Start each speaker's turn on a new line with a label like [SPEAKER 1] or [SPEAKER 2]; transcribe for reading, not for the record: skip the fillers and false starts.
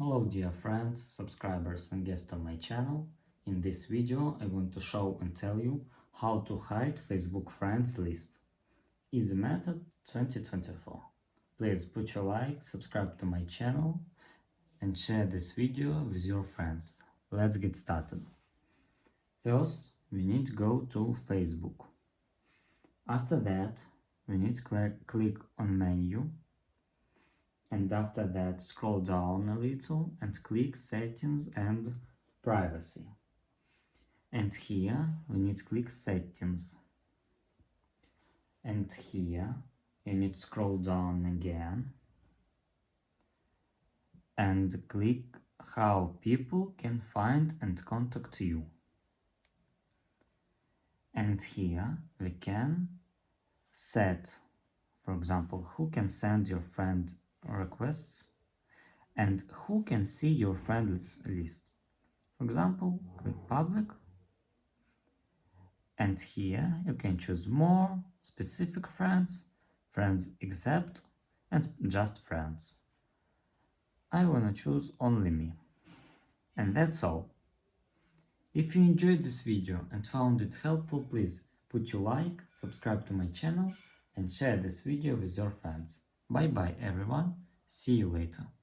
[SPEAKER 1] Hello dear friends, subscribers and guests on my channel. In this video I want to show and tell you how to hide Facebook friends list. Easy method 2024. Please put your like, subscribe to my channel and share this video with your friends. Let's get started. First, we need to go to Facebook. After that, we need to click on menu. And after that, scroll down a little and click Settings and Privacy. And here we need to click Settings. And here you need to scroll down again and click How people can find and contact you. And here we can set, for example, who can send your friend requests and who can see your friends list. For example, click Public, and here you can choose More, Specific Friends, Friends Except, and Just Friends. I wanna choose only me. And that's all. If you enjoyed this video and found it helpful, please put your like, subscribe to my channel and share this video with your friends. Bye bye everyone, see you later.